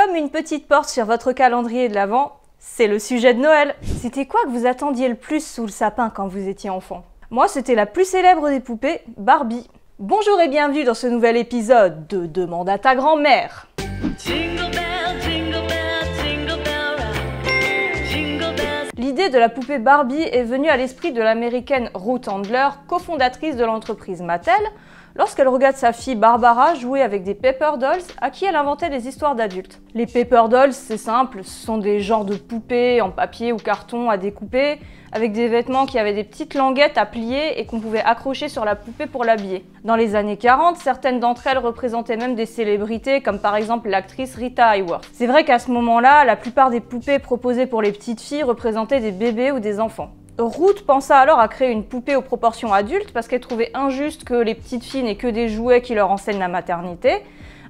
Comme une petite porte sur votre calendrier de l'Avent, c'est le sujet de Noël. C'était quoi que vous attendiez le plus sous le sapin quand vous étiez enfant? Moi, c'était la plus célèbre des poupées, Barbie. Bonjour et bienvenue dans ce nouvel épisode de Demande à ta grand-mère. L'idée de la poupée Barbie est venue à l'esprit de l'américaine Ruth Handler, cofondatrice de l'entreprise Mattel, lorsqu'elle regarde sa fille Barbara jouer avec des paper dolls à qui elle inventait des histoires d'adultes. Les paper dolls, c'est simple, ce sont des genres de poupées en papier ou carton à découper, avec des vêtements qui avaient des petites languettes à plier et qu'on pouvait accrocher sur la poupée pour l'habiller. Dans les années 40, certaines d'entre elles représentaient même des célébrités, comme par exemple l'actrice Rita Hayworth. C'est vrai qu'à ce moment-là, la plupart des poupées proposées pour les petites filles représentaient des bébés ou des enfants. Ruth pensa alors à créer une poupée aux proportions adultes parce qu'elle trouvait injuste que les petites filles n'aient que des jouets qui leur enseignent la maternité,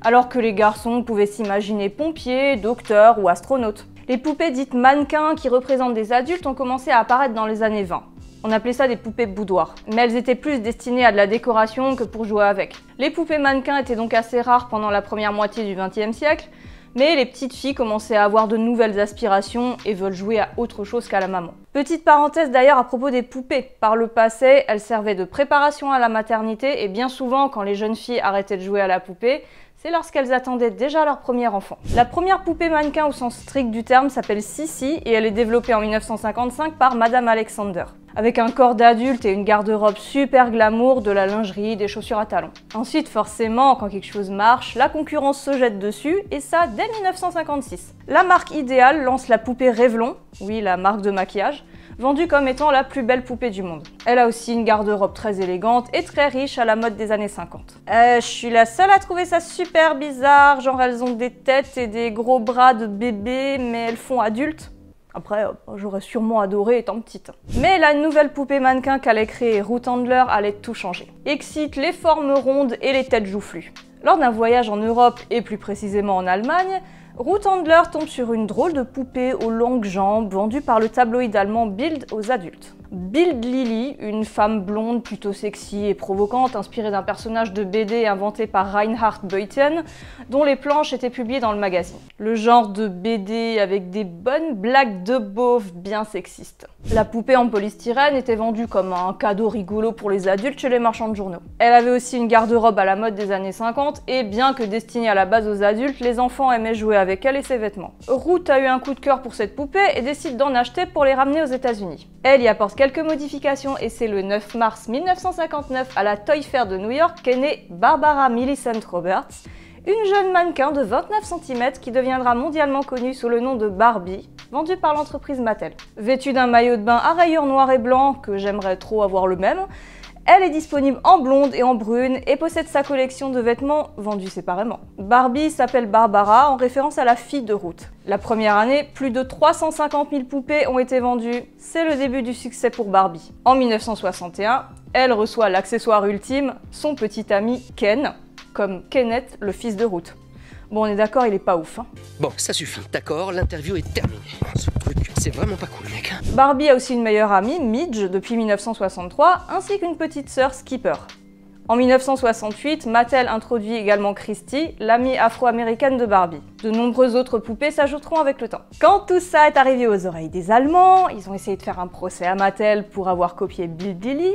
alors que les garçons pouvaient s'imaginer pompiers, docteurs ou astronautes. Les poupées dites mannequins qui représentent des adultes ont commencé à apparaître dans les années 20. On appelait ça des poupées boudoir, mais elles étaient plus destinées à de la décoration que pour jouer avec. Les poupées mannequins étaient donc assez rares pendant la première moitié du XXe siècle, mais les petites filles commençaient à avoir de nouvelles aspirations et veulent jouer à autre chose qu'à la maman. Petite parenthèse d'ailleurs à propos des poupées. Par le passé, elles servaient de préparation à la maternité et bien souvent, quand les jeunes filles arrêtaient de jouer à la poupée, c'est lorsqu'elles attendaient déjà leur premier enfant. La première poupée mannequin au sens strict du terme s'appelle Sissy et elle est développée en 1955 par Madame Alexander. Avec un corps d'adulte et une garde-robe super glamour, de la lingerie, des chaussures à talons. Ensuite, forcément, quand quelque chose marche, la concurrence se jette dessus, et ça dès 1956. La marque Ideal lance la poupée Revlon, oui, la marque de maquillage, vendue comme étant la plus belle poupée du monde. Elle a aussi une garde-robe très élégante et très riche à la mode des années 50. Je suis la seule à trouver ça super bizarre, genre elles ont des têtes et des gros bras de bébé, mais elles font adultes. Après, j'aurais sûrement adoré étant petite. Mais la nouvelle poupée mannequin qu'allait créer Ruth Handler allait tout changer. Excite les formes rondes et les têtes joufflues. Lors d'un voyage en Europe, et plus précisément en Allemagne, Ruth Handler tombe sur une drôle de poupée aux longues jambes vendue par le tabloïd allemand Bild aux adultes. Bild Lily, une femme blonde plutôt sexy et provocante inspirée d'un personnage de BD inventé par Reinhard Beuthen, dont les planches étaient publiées dans le magazine. Le genre de BD avec des bonnes blagues de beauf bien sexistes. La poupée en polystyrène était vendue comme un cadeau rigolo pour les adultes chez les marchands de journaux. Elle avait aussi une garde-robe à la mode des années 50 et bien que destinée à la base aux adultes, les enfants aimaient jouer avec elle et ses vêtements. Ruth a eu un coup de cœur pour cette poupée et décide d'en acheter pour les ramener aux États-Unis. Elle y apporte quelques modifications et c'est le 9 mars 1959 à la Toy Fair de New York qu'est née Barbara Millicent Roberts, une jeune mannequin de 29 cm qui deviendra mondialement connue sous le nom de Barbie, vendue par l'entreprise Mattel. Vêtue d'un maillot de bain à rayures noir et blanc, que j'aimerais trop avoir le même, elle est disponible en blonde et en brune et possède sa collection de vêtements vendus séparément. Barbie s'appelle Barbara en référence à la fille de Ruth. La première année, plus de 350 000 poupées ont été vendues. C'est le début du succès pour Barbie. En 1961, elle reçoit l'accessoire ultime, son petit ami Ken, comme Kenneth, le fils de Ruth. Bon, on est d'accord, il est pas ouf, hein. Bon, ça suffit, d'accord, l'interview est terminée. Ce truc, c'est vraiment pas cool, mec. Barbie a aussi une meilleure amie, Midge, depuis 1963, ainsi qu'une petite sœur, Skipper. En 1968, Mattel introduit également Christy, l'amie afro-américaine de Barbie. De nombreuses autres poupées s'ajouteront avec le temps. Quand tout ça est arrivé aux oreilles des Allemands, ils ont essayé de faire un procès à Mattel pour avoir copié Bild Lily,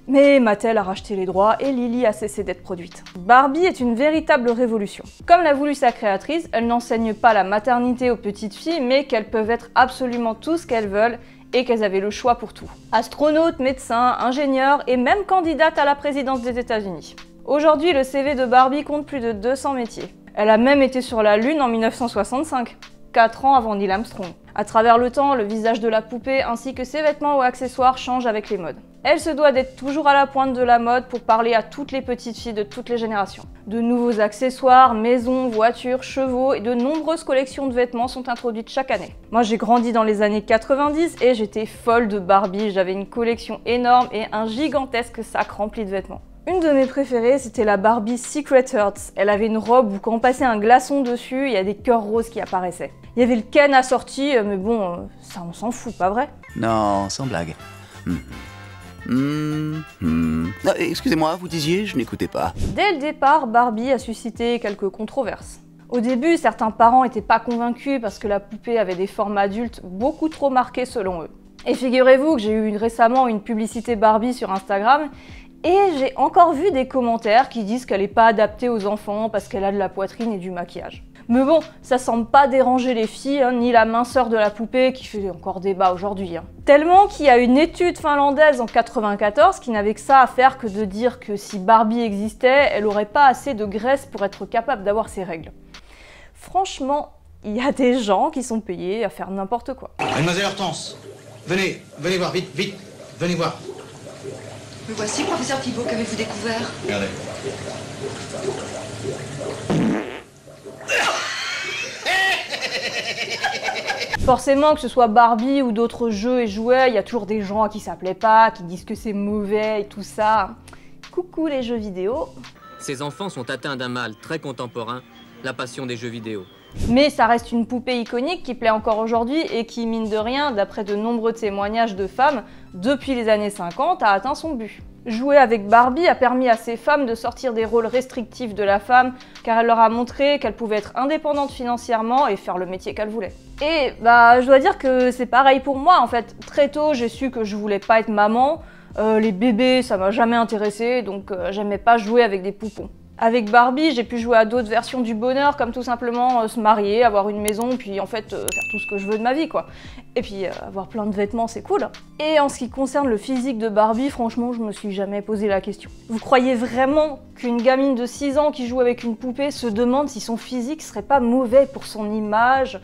mais Mattel a racheté les droits et Lily a cessé d'être produite. Barbie est une véritable révolution. Comme l'a voulu sa créatrice, elle n'enseigne pas la maternité aux petites filles, mais qu'elles peuvent être absolument tout ce qu'elles veulent et qu'elles avaient le choix pour tout. Astronautes, médecins, ingénieurs et même candidates à la présidence des États-Unis. Aujourd'hui, le CV de Barbie compte plus de 200 métiers. Elle a même été sur la Lune en 1965. 4 ans avant Neil Armstrong. À travers le temps, le visage de la poupée ainsi que ses vêtements ou accessoires changent avec les modes. Elle se doit d'être toujours à la pointe de la mode pour parler à toutes les petites filles de toutes les générations. De nouveaux accessoires, maisons, voitures, chevaux et de nombreuses collections de vêtements sont introduites chaque année. Moi j'ai grandi dans les années 90 et j'étais folle de Barbie, j'avais une collection énorme et un gigantesque sac rempli de vêtements. Une de mes préférées, c'était la Barbie Secret Hearts. Elle avait une robe où quand on passait un glaçon dessus, il y a des cœurs roses qui apparaissaient. Il y avait le Ken assorti, mais bon, ça on s'en fout, pas vrai? Non, sans blague. Excusez-moi, vous disiez, je n'écoutais pas. Dès le départ, Barbie a suscité quelques controverses. Au début, certains parents n'étaient pas convaincus parce que la poupée avait des formes adultes beaucoup trop marquées selon eux. Et figurez-vous que j'ai eu récemment une publicité Barbie sur Instagram et j'ai encore vu des commentaires qui disent qu'elle n'est pas adaptée aux enfants parce qu'elle a de la poitrine et du maquillage. Mais bon, ça semble pas déranger les filles, ni la minceur de la poupée qui fait encore débat aujourd'hui. Tellement qu'il y a une étude finlandaise en 94 qui n'avait que ça à faire que de dire que si Barbie existait, elle aurait pas assez de graisse pour être capable d'avoir ses règles. Franchement, il y a des gens qui sont payés à faire n'importe quoi. Mademoiselle Hortense, venez voir, vite, venez voir. Me voici, professeur Thibault, qu'avez-vous découvert? Regardez. Forcément, que ce soit Barbie ou d'autres jeux et jouets, il y a toujours des gens à qui ça plaît pas, qui disent que c'est mauvais et tout ça. Coucou les jeux vidéo. Ces enfants sont atteints d'un mal très contemporain, la passion des jeux vidéo. Mais ça reste une poupée iconique qui plaît encore aujourd'hui et qui, mine de rien, d'après de nombreux témoignages de femmes, depuis les années 50, a atteint son but. Jouer avec Barbie a permis à ces femmes de sortir des rôles restrictifs de la femme, car elle leur a montré qu'elle pouvait être indépendante financièrement et faire le métier qu'elle voulait. Et je dois dire que c'est pareil pour moi en fait. Très tôt, j'ai su que je voulais pas être maman. Les bébés, ça m'a jamais intéressé, donc j'aimais pas jouer avec des poupons. Avec Barbie, j'ai pu jouer à d'autres versions du bonheur, comme tout simplement se marier, avoir une maison, puis en fait faire tout ce que je veux de ma vie, quoi. Et puis avoir plein de vêtements, c'est cool. Et en ce qui concerne le physique de Barbie, franchement, je me suis jamais posé la question. Vous croyez vraiment qu'une gamine de 6 ans qui joue avec une poupée se demande si son physique serait pas mauvais pour son image?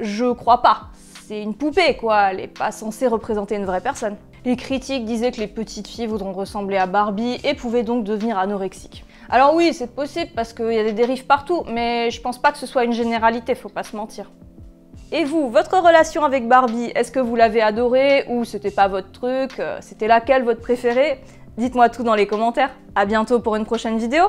Je crois pas. C'est une poupée, quoi. Elle est pas censée représenter une vraie personne. Les critiques disaient que les petites filles voudront ressembler à Barbie et pouvaient donc devenir anorexiques. Alors oui, c'est possible parce qu'il y a des dérives partout, mais je pense pas que ce soit une généralité, faut pas se mentir. Et vous, votre relation avec Barbie, est-ce que vous l'avez adorée ou c'était pas votre truc? C'était laquelle votre préférée? Dites-moi tout dans les commentaires. À bientôt pour une prochaine vidéo.